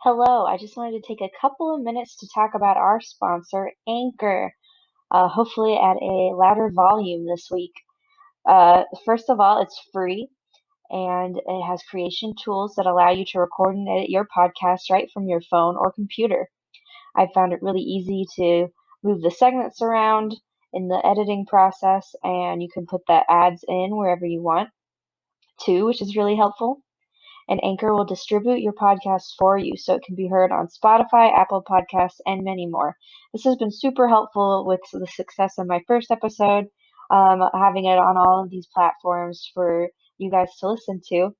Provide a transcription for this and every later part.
Hello, I just wanted to take a couple of minutes to talk about our sponsor, Anchor, hopefully at a louder volume this week. First of all, it's free and it has creation tools that allow you to record and edit your podcast right from your phone or computer. I found it really easy to move the segments around in the editing process, and you can put the ads in wherever you want too, which is really helpful. And Anchor will distribute your podcast for you so it can be heard on Spotify, Apple Podcasts, and many more. This has been super helpful with the success of my first episode, having it on all of these platforms for you guys to listen to.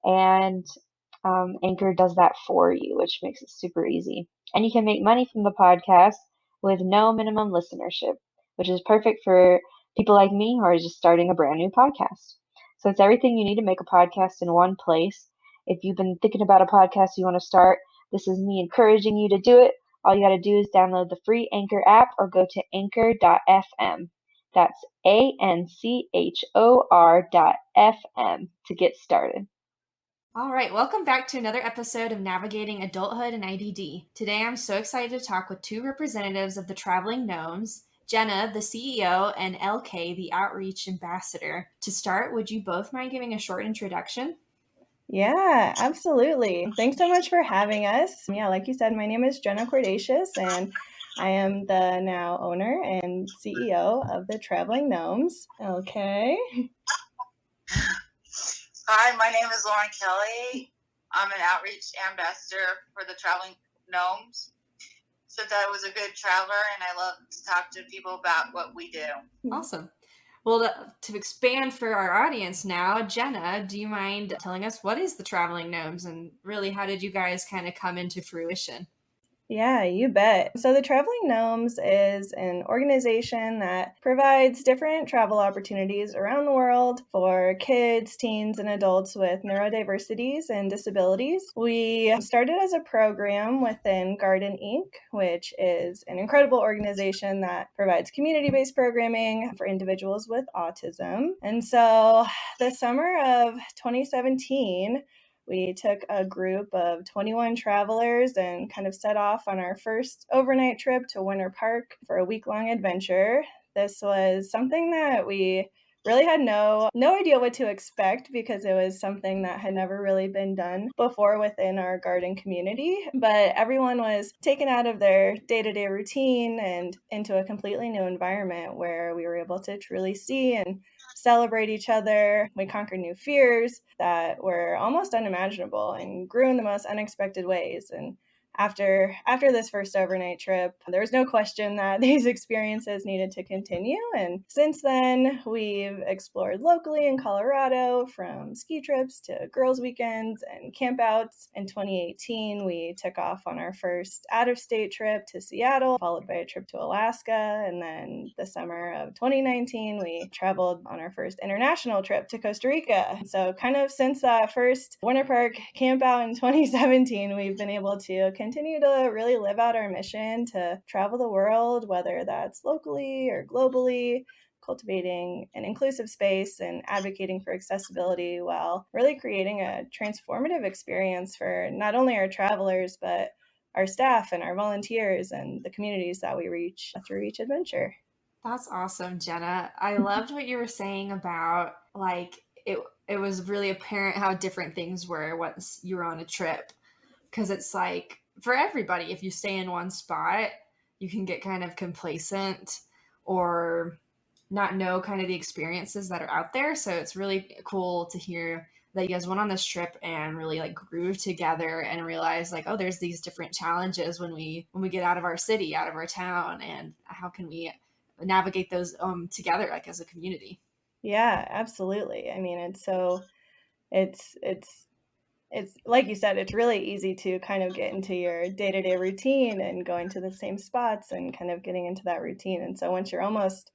And Anchor does that for you, which makes it super easy. And you can make money from the podcast with no minimum listenership, which is perfect for people like me who are just starting a brand new podcast. So it's everything you need to make a podcast in one place. If you've been thinking about a podcast you want to start, this is me encouraging you to do it. All you got to do is download the free Anchor app or go to anchor.fm. That's ANCHOR.FM to get started. All right, welcome back to another episode of Navigating Adulthood and IDD. Today I'm so excited to talk with two representatives of the Traveling Gnomes, Jenna, the CEO, and LK, the Outreach Ambassador. To start, would you both mind giving a short introduction? Yeah, absolutely. Thanks so much for having us. Yeah, like you said, my name is Jenna Cordesius, and I am the now owner and CEO of the Traveling Gnomes. Okay. Hi, my name is Lauren Kelly. I'm an outreach ambassador for the Traveling Gnomes. Since I was a good traveler and I love to talk to people about what we do. Awesome. Well, to expand for our audience now, Jenna, do you mind telling us what is the Traveling Gnomes and really how did you guys kind of come into fruition? Yeah, you bet. So the Traveling Gnomes is an organization that provides different travel opportunities around the world for kids, teens, and adults with neurodiversities and disabilities. We started as a program within Garden Inc., which is an incredible organization that provides community-based programming for individuals with autism. And so the summer of 2017, we took a group of 21 travelers and kind of set off on our first overnight trip to Winter Park for a week-long adventure. This was something that we really had no idea what to expect because it was something that had never really been done before within our garden community. But everyone was taken out of their day-to-day routine and into a completely new environment where we were able to truly see and celebrate each other. We conquered new fears that were almost unimaginable and grew in the most unexpected ways. And after this first overnight trip, there was no question that these experiences needed to continue. And since then, we've explored locally in Colorado, from ski trips to girls' weekends and campouts. In 2018, we took off on our first out-of-state trip to Seattle, followed by a trip to Alaska. And then the summer of 2019, we traveled on our first international trip to Costa Rica. So kind of since that first Winter Park campout in 2017, we've been able to continue to really live out our mission to travel the world, whether that's locally or globally, cultivating an inclusive space and advocating for accessibility while really creating a transformative experience for not only our travelers, but our staff and our volunteers and the communities that we reach through each adventure. That's awesome, Jenna. I loved what you were saying about it was really apparent how different things were once you were on a trip. Because it's like, for everybody, if you stay in one spot, you can get kind of complacent or not know kind of the experiences that are out there. So it's really cool to hear that you guys went on this trip and really like grew together and realized like, oh, there's these different challenges when we get out of our city, out of our town, and how can we navigate those together like as a community. Yeah, absolutely. I mean, it's like you said, it's really easy to kind of get into your day-to-day routine and going to the same spots and kind of getting into that routine. And so once you're almost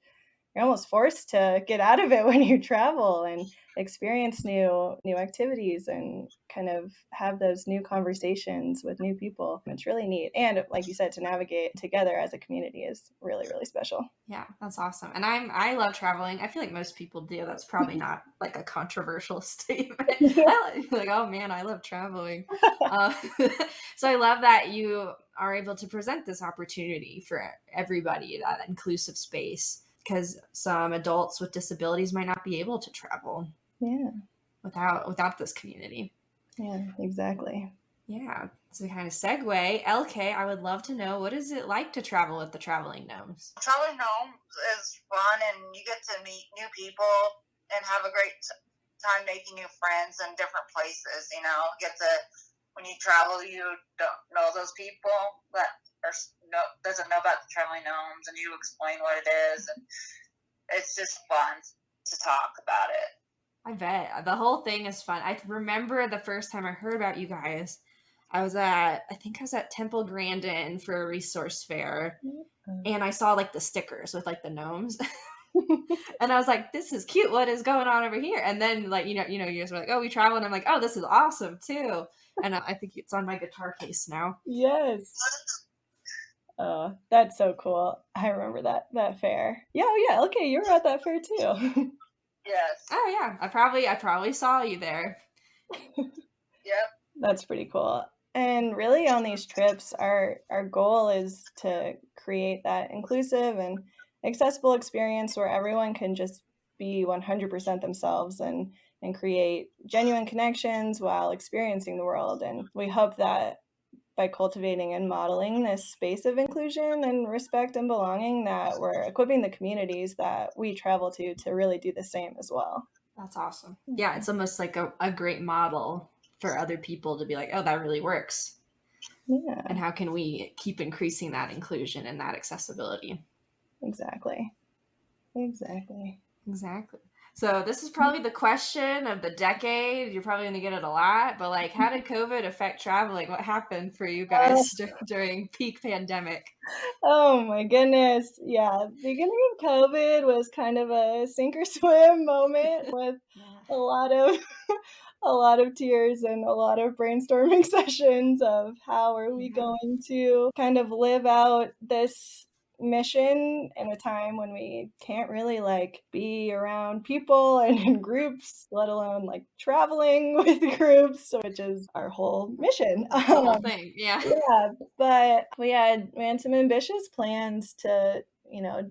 you're almost forced to get out of it when you travel and experience new activities and kind of have those new conversations with new people. It's really neat. And like you said, to navigate together as a community is really, really special. Yeah, that's awesome. And I love traveling. I feel like most people do. That's probably not like a controversial statement. Like, oh man, I love traveling. So I love that you are able to present this opportunity for everybody, that inclusive space, because some adults with disabilities might not be able to travel. Yeah. Without this community. Yeah, exactly. Yeah. So kind of segue, LK, I would love to know, what is it like to travel with the Traveling Gnomes? Traveling Gnomes is fun, and you get to meet new people and have a great time making new friends in different places. You know, when you travel, you don't know those people that doesn't know about the Traveling Gnomes, and you explain what it is, and it's just fun to talk about it. I bet. The whole thing is fun. I remember the first time I heard about you guys, I think I was at Temple Grandin for a resource fair, and I saw like the stickers with like the gnomes. And I was like, this is cute. What is going on over here? And then like, you guys were like, oh, we travel. And I'm like, oh, this is awesome too. And I think it's on my guitar case now. Yes. Oh, that's so cool. I remember that fair. Yeah, oh yeah, okay, you were at that fair too. Yes. Oh yeah, I probably saw you there. Yep. That's pretty cool. And really on these trips, our goal is to create that inclusive and accessible experience where everyone can just be 100% themselves and create genuine connections while experiencing the world. And we hope that by cultivating and modeling this space of inclusion and respect and belonging, that we're equipping the communities that we travel to really do the same as well. That's awesome. Yeah, it's almost like a great model for other people to be like, oh, that really works. Yeah. And how can we keep increasing that inclusion and that accessibility? Exactly. So this is probably the question of the decade. You're probably going to get it a lot, but like, how did COVID affect traveling? What happened for you guys during peak pandemic? Oh my goodness. Yeah. Beginning of COVID was kind of a sink or swim moment with a lot of tears and a lot of brainstorming sessions of how are we going to kind of live out this mission in a time when we can't really like be around people and in groups, let alone like traveling with groups, which is our whole mission. The whole thing. Yeah. But we had some ambitious plans to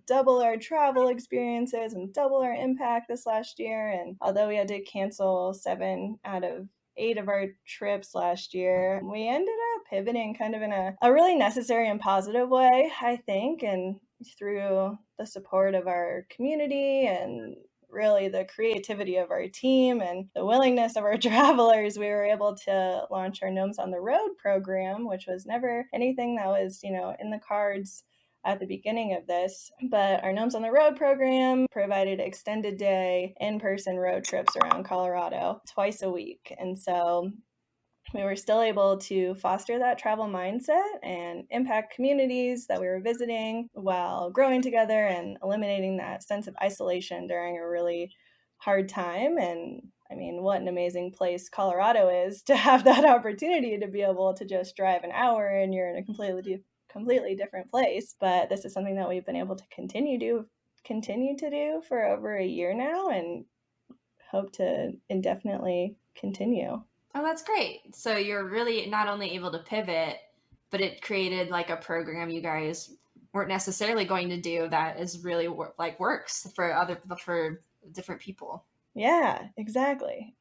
double our travel experiences and double our impact this last year. And although we had to cancel 7 out of 8 of our trips last year, we ended up pivoting kind of in a really necessary and positive way, I think, and through the support of our community and really the creativity of our team and the willingness of our travelers, we were able to launch our Gnomes on the Road program, which was never anything that was, in the cards at the beginning of this. But our Gnomes on the Road program provided extended day in-person road trips around Colorado twice a week. And so we were still able to foster that travel mindset and impact communities that we were visiting while growing together and eliminating that sense of isolation during a really hard time. And I mean, what an amazing place Colorado is to have that opportunity to be able to just drive an hour and you're in a completely different place. But this is something that we've been able to continue to do for over a year now and hope to indefinitely continue. Oh, that's great. So you're really not only able to pivot, but it created like a program you guys weren't necessarily going to do that is really like works for different people. Yeah, exactly.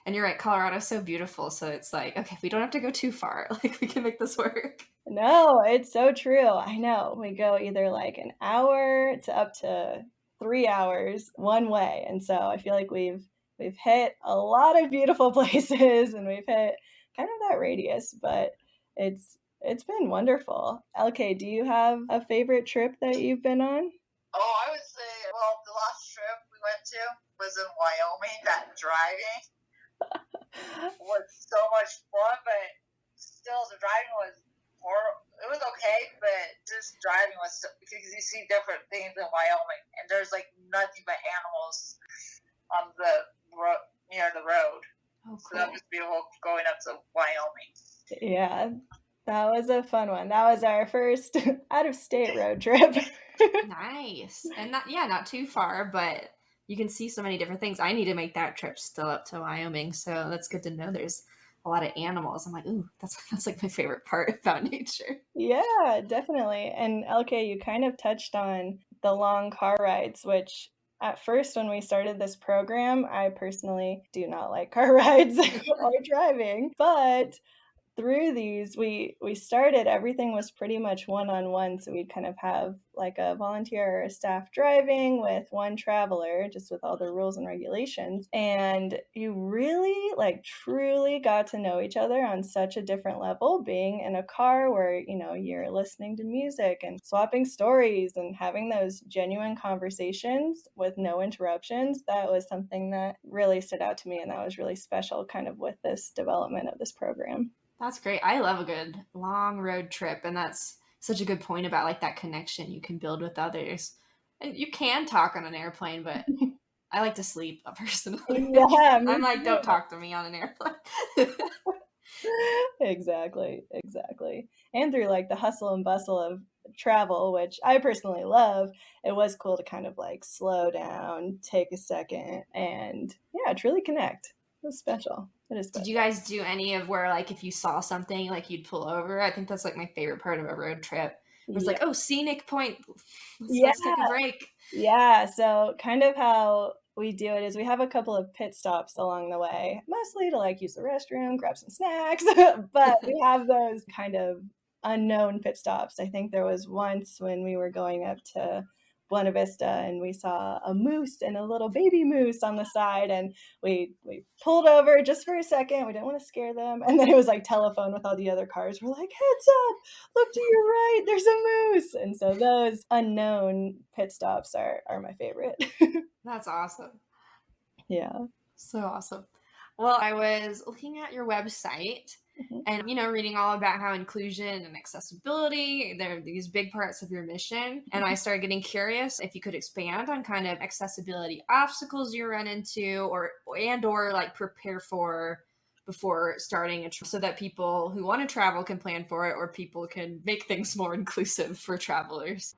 And you're right, Colorado's so beautiful. So it's like, okay, we don't have to go too far. Like we can make this work. No, it's so true. I know. We go either like an hour to up to 3 hours one way. And so I feel like we've hit a lot of beautiful places and we've hit kind of that radius, but it's been wonderful. LK, do you have a favorite trip that you've been on? Oh, I would say, well, the last trip we went to was in Wyoming. That driving was so much fun, but still the driving was horrible. it was okay, but just driving was because you see different things in Wyoming, and there's like nothing but animals on the road near the road. Oh, So that was beautiful going up to Wyoming. Yeah, that was a fun one. That was our first out-of-state road trip. Nice. And not too far, but you can see so many different things. I need to make that trip still up to Wyoming, so that's good to know there's a lot of animals. I'm like, ooh, that's like my favorite part about nature. Yeah, definitely. And LK, you kind of touched on the long car rides, which at first when we started this program, I personally do not like car rides or driving, but through these we started, everything was pretty much one-on-one, so we'd kind of have like a volunteer or a staff driving with one traveler, just with all the rules and regulations, and you really like truly got to know each other on such a different level, being in a car where, you know, you're listening to music and swapping stories and having those genuine conversations with no interruptions. That was something that really stood out to me, and that was really special kind of with this development of this program. That's great. I love a good long road trip, and that's such a good point about like that connection you can build with others. And you can talk on an airplane, but I like to sleep personally. Yeah, I'm like, don't talk to me on an airplane. Exactly. And through like the hustle and bustle of travel, which I personally love, it was cool to kind of like slow down, take a second, and yeah, truly connect. It was special. It is special. Did you guys do any of where like if you saw something like you'd pull over? I think that's like my favorite part of a road trip. It was like, oh, scenic point. Let's take a break. Yeah, so kind of how we do it is we have a couple of pit stops along the way, mostly to like use the restroom, grab some snacks, but we have those kind of unknown pit stops. I think there was once when we were going up to Buena Vista and we saw a moose and a little baby moose on the side, and we pulled over just for a second. We didn't want to scare them, and then it was like telephone with all the other cars. We're like, heads up, look to your right, there's a moose. And so those unknown pit stops are my favorite. That's awesome. Yeah. So awesome. Well, I was looking at your website and, you know, reading all about how inclusion and accessibility, they're these big parts of your mission. And I started getting curious if you could expand on kind of accessibility obstacles you run into or like prepare for before starting a trip so that people who want to travel can plan for it or people can make things more inclusive for travelers.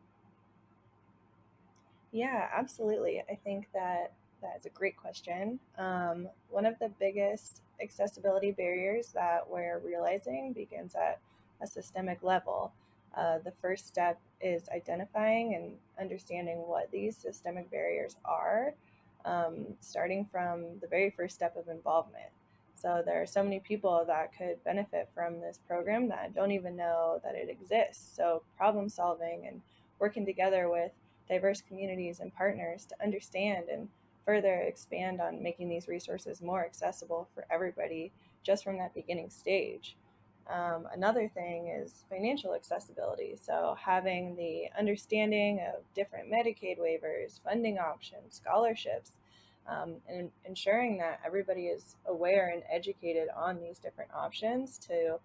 Yeah, absolutely. I think that is a great question. One of the biggest accessibility barriers that we're realizing begins at a systemic level. The first step is identifying and understanding what these systemic barriers are, starting from the very first step of involvement. So there are so many people that could benefit from this program that don't even know that it exists. So problem solving and working together with diverse communities and partners to understand and further expand on making these resources more accessible for everybody just from that beginning stage. Another thing is financial accessibility. So having the understanding of different Medicaid waivers, funding options, scholarships, and ensuring that everybody is aware and educated on these different options to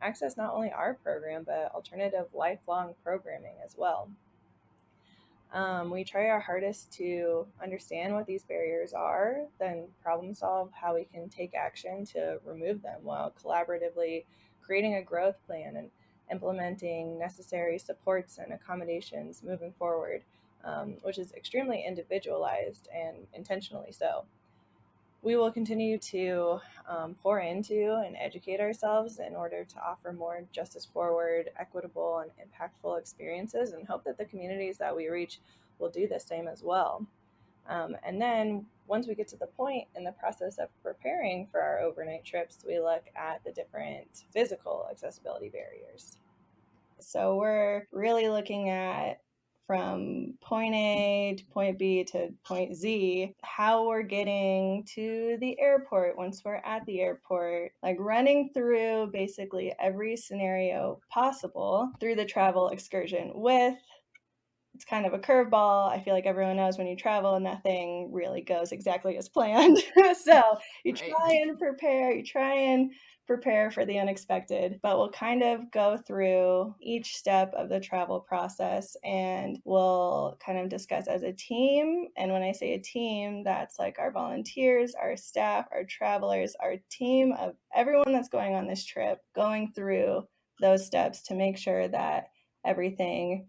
access not only our program, but alternative lifelong programming as well. We try our hardest to understand what these barriers are, then problem solve how we can take action to remove them while collaboratively creating a growth plan and implementing necessary supports and accommodations moving forward, which is extremely individualized and intentionally so. We will continue to pour into and educate ourselves in order to offer more justice forward, equitable, and impactful experiences, and hope that the communities that we reach will do the same as well. And then once we get to the point in the process of preparing for our overnight trips, we look at the different physical accessibility barriers. So we're really looking at from point A to point B to point Z, how we're getting to the airport once we're at the airport, like running through basically every scenario possible through the travel excursion with it's kind of a curveball. I feel like everyone knows when you travel, nothing really goes exactly as planned. So you try and prepare for the unexpected, but we'll kind of go through each step of the travel process and we'll kind of discuss as a team. And when I say a team, that's like our volunteers, our staff, our travelers, our team of everyone that's going on this trip, going through those steps to make sure that everything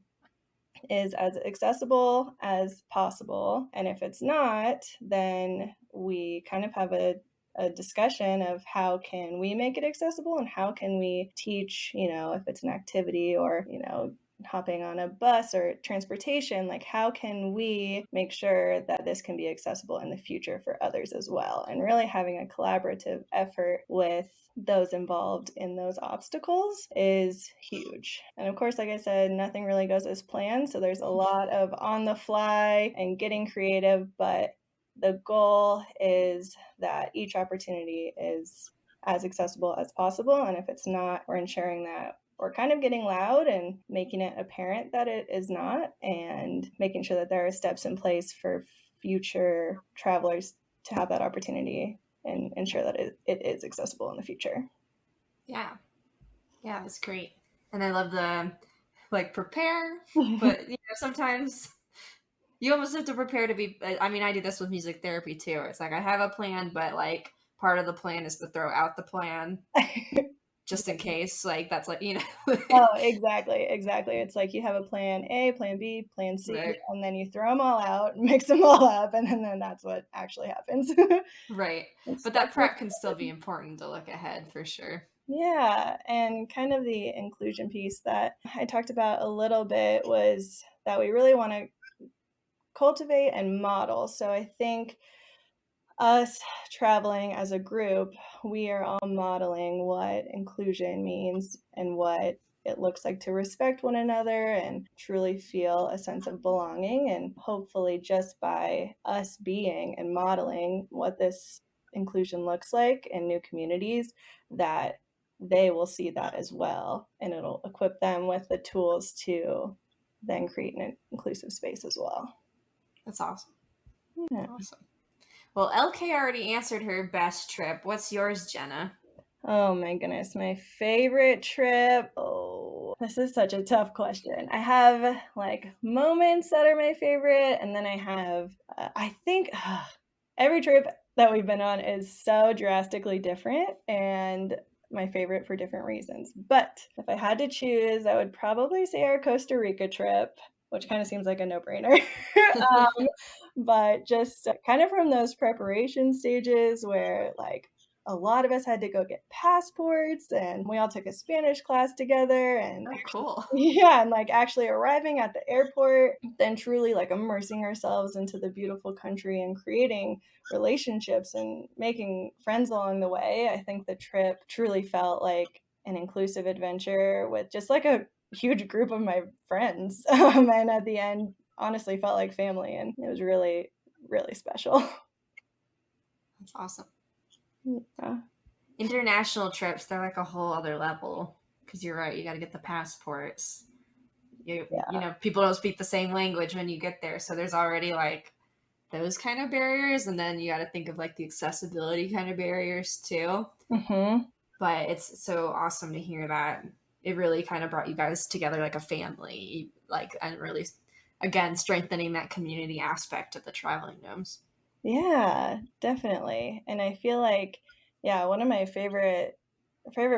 is as accessible as possible. And if it's not, then we kind of have a discussion of how can we make it accessible and how can we teach, if it's an activity or, hopping on a bus or transportation, like how can we make sure that this can be accessible in the future for others as well, and really having a collaborative effort with those involved in those obstacles is huge. And of course, like I said, nothing really goes as planned, so there's a lot of on the fly and getting creative, but the goal is that each opportunity is as accessible as possible, and if it's not, we're ensuring that we're kind of getting loud and making it apparent that it is not, and making sure that there are steps in place for future travelers to have that opportunity and ensure that it is accessible in the future. Yeah, that's great. And I love the prepare, but sometimes you almost have to prepare to be. I mean, I do this with music therapy too. It's like I have a plan, but part of the plan is to throw out the plan. Just in case, that's Oh, exactly. It's like you have a plan A, plan B, plan C, right, and then you throw them all out, mix them all up, and then that's what actually happens. Right. But that prep can still be important to look ahead for sure. Yeah, and kind of the inclusion piece that I talked about a little bit was that we really want to cultivate and model. So I think us traveling as a group, we are all modeling what inclusion means and what it looks like to respect one another and truly feel a sense of belonging. And hopefully just by us being and modeling what this inclusion looks like in new communities, that they will see that as well. And it'll equip them with the tools to then create an inclusive space as well. That's awesome. Yeah. Awesome. Well, LK already answered her best trip. What's yours, Jenna? Oh my goodness, my favorite trip. Oh, this is such a tough question. I have moments that are my favorite, and then I have, I think every trip that we've been on is so drastically different and my favorite for different reasons. But if I had to choose, I would probably say our Costa Rica trip, which kind of seems like a no-brainer. But just kind of from those preparation stages where a lot of us had to go get passports and we all took a Spanish class together and cool. Yeah, and actually arriving at the airport, then truly immersing ourselves into the beautiful country and creating relationships and making friends along the way. I think the trip truly felt like an inclusive adventure with just a huge group of my friends. And at the end, honestly felt like family, and it was really, really special. That's awesome. Yeah. International trips, they're a whole other level, because you're right, you got to get the passports. People don't speak the same language when you get there, so there's already those kind of barriers, and then you got to think of the accessibility kind of barriers too. Mm-hmm. But it's so awesome to hear that it really kind of brought you guys together like a family, and really, again, strengthening that community aspect of the Traveling Gnomes. Yeah, definitely. And I feel one of my favorite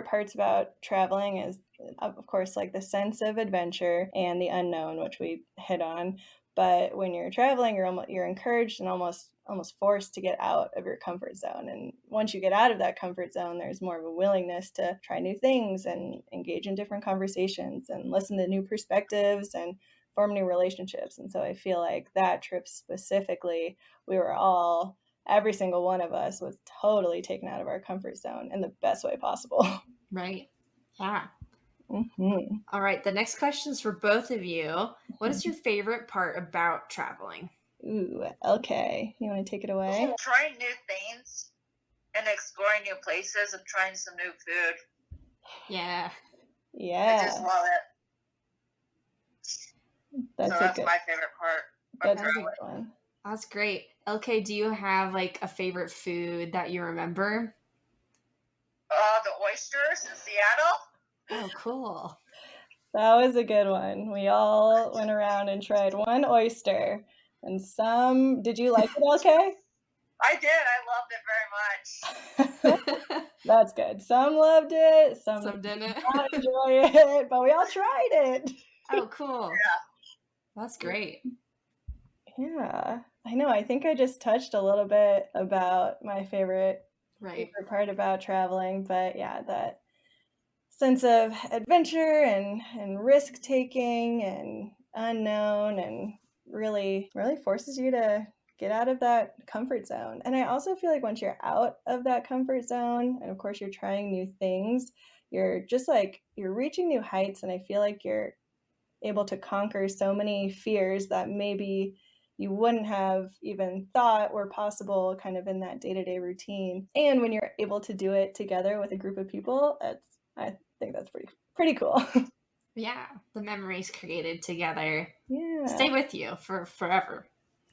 parts about traveling is, of course, the sense of adventure and the unknown, which we hit on. But when you're traveling, you're encouraged and almost forced to get out of your comfort zone. And once you get out of that comfort zone, there's more of a willingness to try new things and engage in different conversations and listen to new perspectives and form new relationships. And so I feel that trip specifically, every single one of us was totally taken out of our comfort zone in the best way possible. Right. Yeah. Mm-hmm. All right. The next question is for both of you. What is your favorite part about traveling? Ooh, okay. You want to take it away? Trying new things and exploring new places and trying some new food. Yeah. Yeah. I just love it. That's so that's my favorite part of that's a good traveling. one. That's great. LK, do you have like a favorite food that you remember? The oysters in Seattle. Oh, cool. That was a good one. We all went around and tried one oyster. And some, did you like it, LK? I did. I loved it very much. That's good. Some loved it, some didn't. did not enjoy it, but we all tried it. Oh, cool. Yeah. That's great. Yeah, I know. I think I just touched a little bit about my favorite part about traveling, but yeah, that sense of adventure and risk taking and unknown and really forces you to get out of that comfort zone. And I also feel like once you're out of that comfort zone, and of course you're trying new things, you're just like you're reaching new heights, and I feel like you're able to conquer so many fears that maybe you wouldn't have even thought were possible kind of in that day-to-day routine. And when you're able to do it together with a group of people, I think that's pretty cool. Yeah, the memories created together Yeah, stay with you for forever.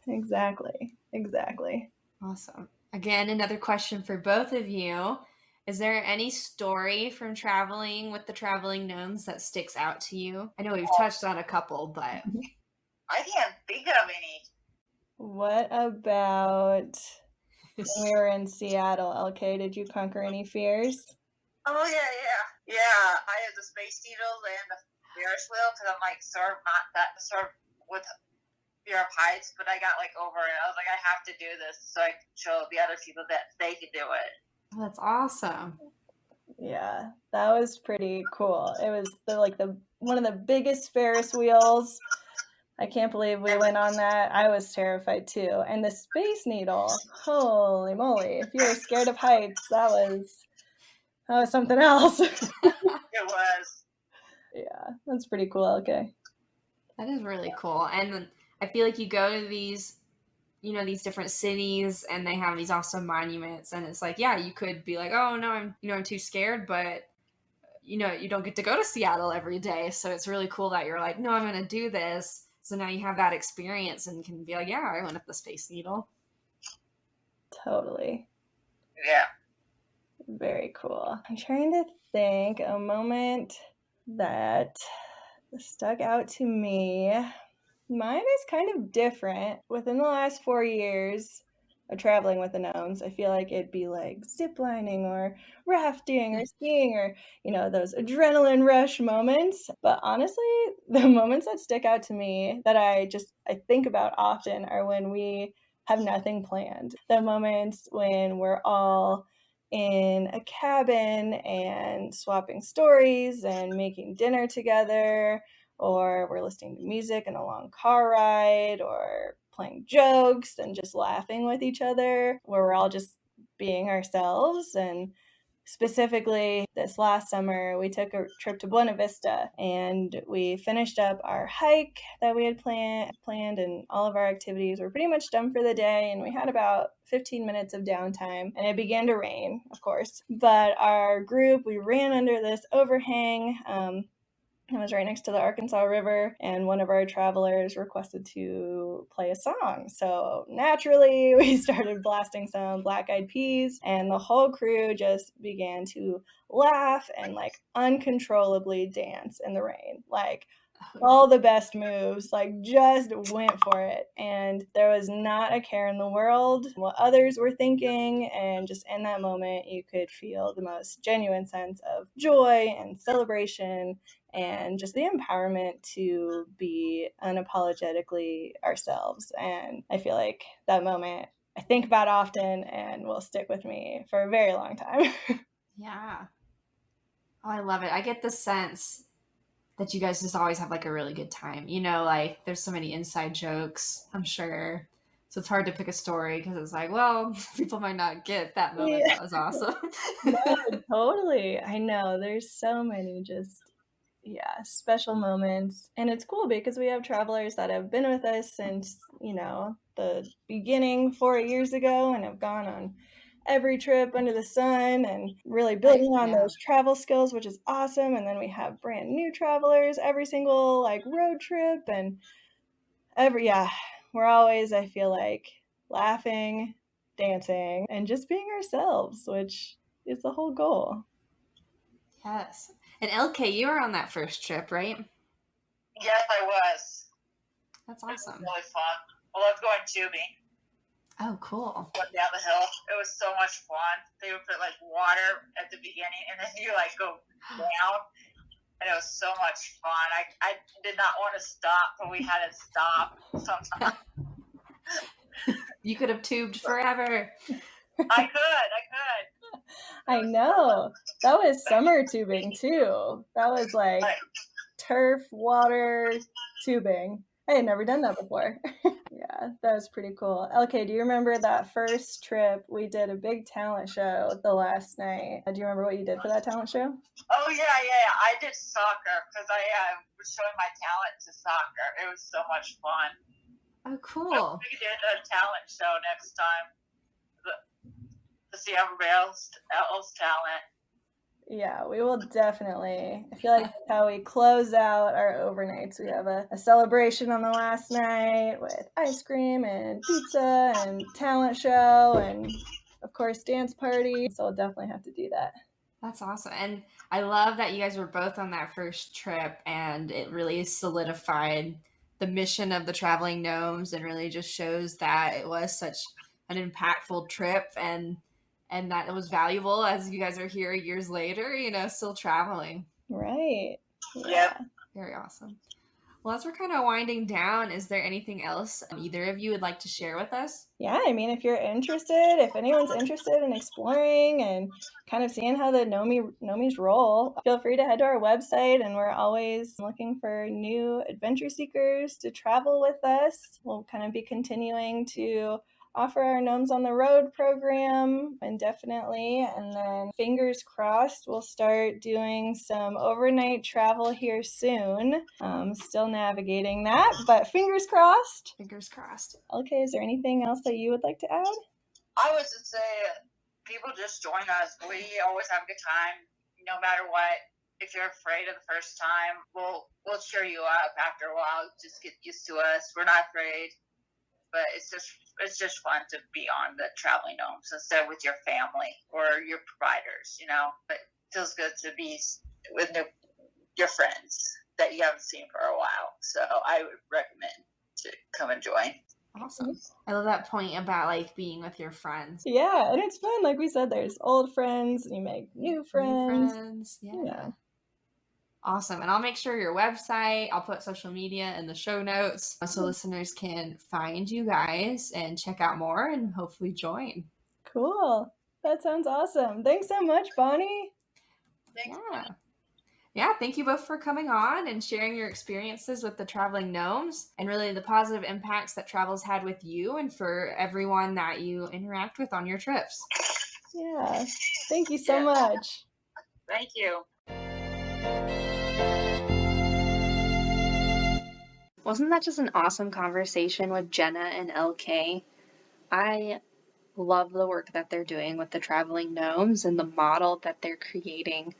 Exactly. Awesome. Again, another question for both of you. Is there any story from traveling with the Traveling Gnomes that sticks out to you? I know we've touched on a couple, but I can't think of any. What about when we were in Seattle, LK? Did you conquer any fears? Oh yeah. I had the space needles and the Ferris wheel because I'm like sort of with fear of heights, but I got like over it. I was like, I have to do this so I can show the other people that they can do it. That's awesome. Yeah, that was pretty cool. It was one of the biggest Ferris wheels. I can't believe we went on that. I was terrified too. And the Space Needle, holy moly! If you were scared of heights, that was something else. It was. Yeah, that's pretty cool. Okay. That is really cool. And I feel like you go to these different cities and they have these awesome monuments, and it's like, yeah, you could be like, oh no, I'm too scared, but you don't get to go to Seattle every day. So it's really cool that you're like, no, I'm going to do this. So now you have that experience and can be like, yeah, I went up the Space Needle. Totally. Yeah. Very cool. I'm trying to think a moment that stuck out to me. Mine is kind of different. Within the last 4 years of traveling with the gnomes, I feel like it'd be like ziplining or rafting or skiing or, those adrenaline rush moments. But honestly, the moments that stick out to me that I think about often are when we have nothing planned. The moments when we're all in a cabin and swapping stories and making dinner together, or we're listening to music in a long car ride, or playing jokes and just laughing with each other, where we're all just being ourselves. And specifically this last summer, we took a trip to Buena Vista and we finished up our hike that we had planned, and all of our activities were pretty much done for the day. And we had about 15 minutes of downtime, and it began to rain, of course. But our group, we ran under this overhang. It was right next to the Arkansas River, and one of our travelers requested to play a song. So naturally, we started blasting some Black Eyed Peas, and the whole crew just began to laugh and uncontrollably dance in the rain. All the best moves, just went for it. And there was not a care in the world what others were thinking. And just in that moment, you could feel the most genuine sense of joy and celebration and just the empowerment to be unapologetically ourselves. And I feel like that moment I think about often and will stick with me for a very long time. Yeah. Oh, I love it. I get the sense that you guys just always have a really good time. There's so many inside jokes, I'm sure. So it's hard to pick a story because it's like, well, people might not get that moment. Yeah. That was awesome. No, totally. I know. There's so many special moments. And it's cool because we have travelers that have been with us since, the beginning 4 years ago and have gone on every trip under the sun and really building on those travel skills, which is awesome. And then we have brand new travelers every single road trip. And we're always, I feel like, laughing, dancing, and just being ourselves, which is the whole goal. Yes. And LK, you were on that first trip, right? Yes, I was. That's It was awesome. really fun. I loved going tubing. Oh, cool. Going down the hill. It was so much fun. They would put like water at the beginning, and then you like go down, and it was so much fun. I did not want to stop, but we had to stop sometimes. You could have tubed forever. I could. I know. That was summer tubing too. That was like turf, water, tubing. I had never done that before. Yeah, that was pretty cool. LK, do you remember that first trip? We did a big talent show the last night. Do you remember what you did for that talent show? Oh, yeah. I did soccer because I was showing my talent to soccer. It was so much fun. Oh, cool. We did a talent show next time to see everybody else's talent. Yeah, we will definitely. I feel like that's how we close out our overnights. We have a celebration on the last night with ice cream and pizza and talent show and, of course, dance party. So we'll definitely have to do that. That's awesome. And I love that you guys were both on that first trip, and it really solidified the mission of the Traveling Gnomes and really just shows that it was such an impactful trip and that it was valuable as you guys are here years later, still traveling. Right. Yeah. Very awesome. Well, as we're kind of winding down, is there anything else either of you would like to share with us? Yeah, I mean, if anyone's interested in exploring and kind of seeing how the Gnomies roll, feel free to head to our website, and we're always looking for new adventure seekers to travel with us. We'll kind of be continuing to offer our Gnomes on the Road program indefinitely, and then fingers crossed we'll start doing some overnight travel here soon. Still navigating that, but fingers crossed. Fingers crossed. Okay, is there anything else that you would like to add? I would just say people just join us. We always have a good time, no matter what. If you're afraid of the first time, we'll cheer you up after a while. Just get used to us. We're not afraid. But it's just fun to be on the Traveling Gnomes instead of with your family or your providers, But it feels good to be with your friends that you haven't seen for a while. So I would recommend to come and join. Awesome. I love that point about like being with your friends. Yeah, and it's fun. Like we said, there's old friends, and you make new friends. Yeah. Awesome. And I'll make sure your website, I'll put social media in the show notes so listeners can find you guys and check out more and hopefully join. Cool. That sounds awesome. Thanks so much, Bonnie. Thanks. Yeah, thank you both for coming on and sharing your experiences with the Traveling Gnomes and really the positive impacts that travel's had with you and for everyone that you interact with on your trips. Yeah. Thank you so much. Thank you. Wasn't that just an awesome conversation with Jenna and LK? I love the work that they're doing with the Traveling Gnomes and the model that they're creating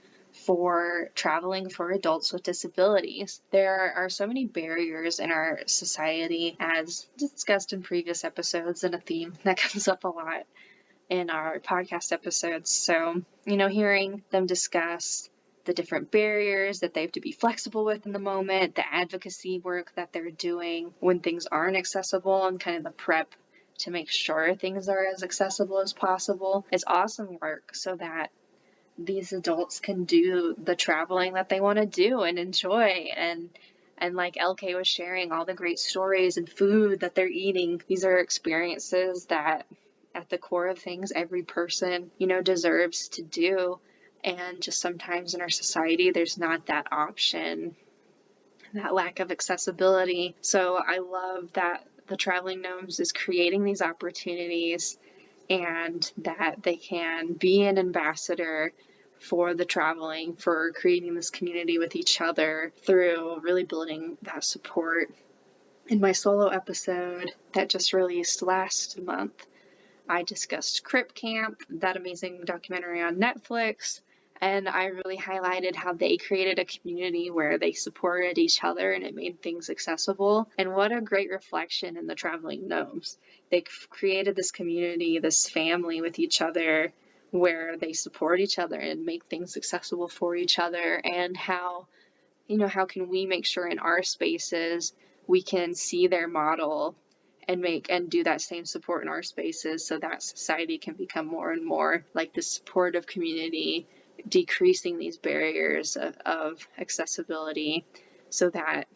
for traveling for adults with disabilities. There are so many barriers in our society, as discussed in previous episodes, and a theme that comes up a lot in our podcast episodes. So, hearing them discuss the different barriers that they have to be flexible with in the moment, the advocacy work that they're doing when things aren't accessible, and kind of the prep to make sure things are as accessible as possible. It's awesome work so that these adults can do the traveling that they want to do and enjoy. And like LK was sharing, all the great stories and food that they're eating, these are experiences that at the core of things every person, deserves to do. And just sometimes in our society, there's not that option, that lack of accessibility. So I love that the Traveling Gnomes is creating these opportunities and that they can be an ambassador for the traveling, for creating this community with each other through really building that support. In my solo episode that just released last month, I discussed Crip Camp, that amazing documentary on Netflix, And I really highlighted how they created a community where they supported each other and it made things accessible. And what a great reflection in the Traveling Gnomes. They created this community, this family with each other where they support each other and make things accessible for each other. And how, how can we make sure in our spaces we can see their model and do that same support in our spaces so that society can become more and more like the supportive community, decreasing these barriers of accessibility so that,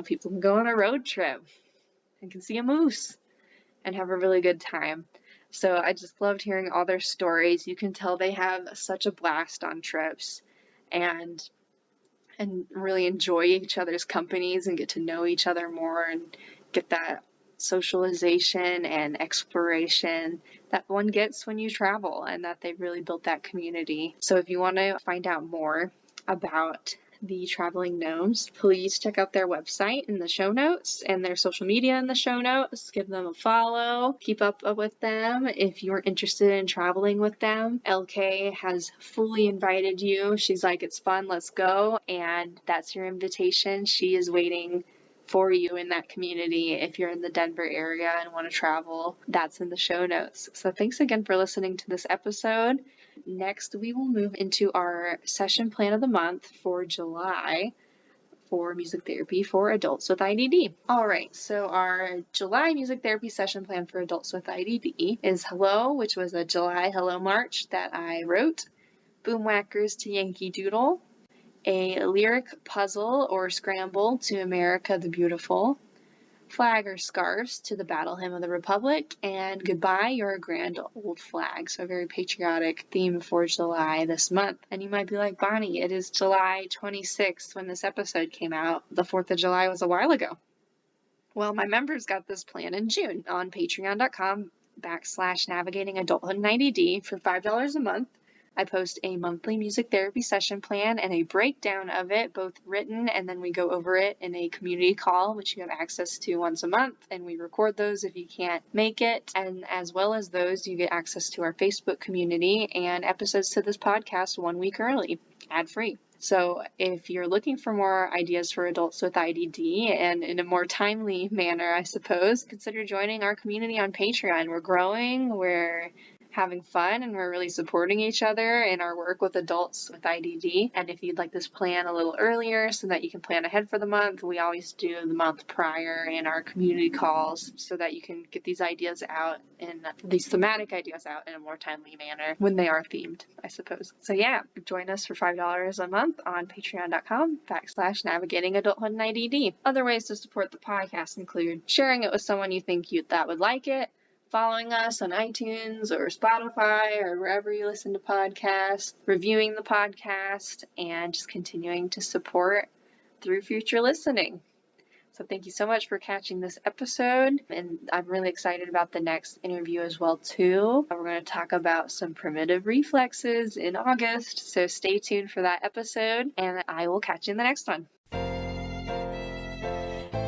people can go on a road trip and can see a moose and have a really good time. So I just loved hearing all their stories. You can tell they have such a blast on trips and really enjoy each other's companies and get to know each other more and get that socialization and exploration that one gets when you travel, and that they've really built that community. So if you want to find out more about the Traveling Gnomes, please check out their website in the show notes and their social media in the show notes. Give them a follow. Keep up with them if you're interested in traveling with them. LK has fully invited you. She's like, it's fun, let's go. And that's your invitation. She is waiting for you in that community. If you're in the Denver area and want to travel, that's in the show notes. So thanks again for listening to this episode. Next, we will move into our session plan of the month for July for music therapy for adults with IDD. All right, so our July music therapy session plan for adults with IDD is Hello, which was a July Hello March that I wrote, Boomwhackers to Yankee Doodle, a lyric puzzle or scramble to America the Beautiful, Flag or Scarves to the Battle Hymn of the Republic, and Goodbye, You're a Grand Old Flag. So a very patriotic theme for July this month. And you might be like, Bonnie, it is July 26th when this episode came out. The 4th of July was a while ago. Well, my members got this plan in June on patreon.com/navigating adulthood in IDD for $5 a month. I post a monthly music therapy session plan and a breakdown of it, both written, and then we go over it in a community call, which you have access to once a month, and we record those if you can't make it. And as well as those, you get access to our Facebook community and episodes to this podcast 1 week early, ad-free. So if you're looking for more ideas for adults with IDD and in a more timely manner, I suppose, consider joining our community on Patreon. We're growing, we're having fun, and we're really supporting each other in our work with adults with IDD. And if you'd like this plan a little earlier so that you can plan ahead for the month, we always do the month prior in our community calls so that you can get these ideas out and these thematic ideas out in a more timely manner when they are themed, I suppose. So yeah, join us for $5 a month on patreon.com/navigating adulthood in IDD. Other ways to support the podcast include sharing it with someone you think that would like it, following us on iTunes or Spotify or wherever you listen to podcasts, reviewing the podcast, and just continuing to support through future listening. So thank you so much for catching this episode, and I'm really excited about the next interview as well too. We're going to talk about some primitive reflexes in August, so stay tuned for that episode, and I will catch you in the next one.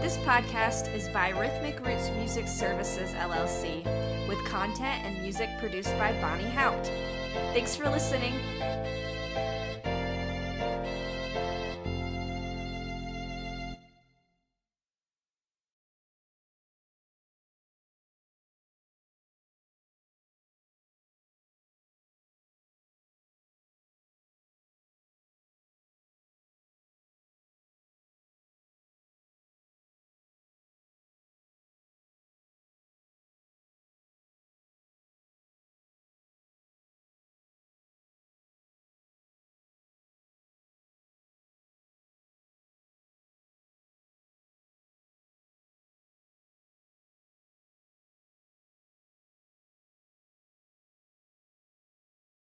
This podcast is by Rhythmic Roots Music Services, LLC, with content and music produced by Bonnie Haupt. Thanks for listening.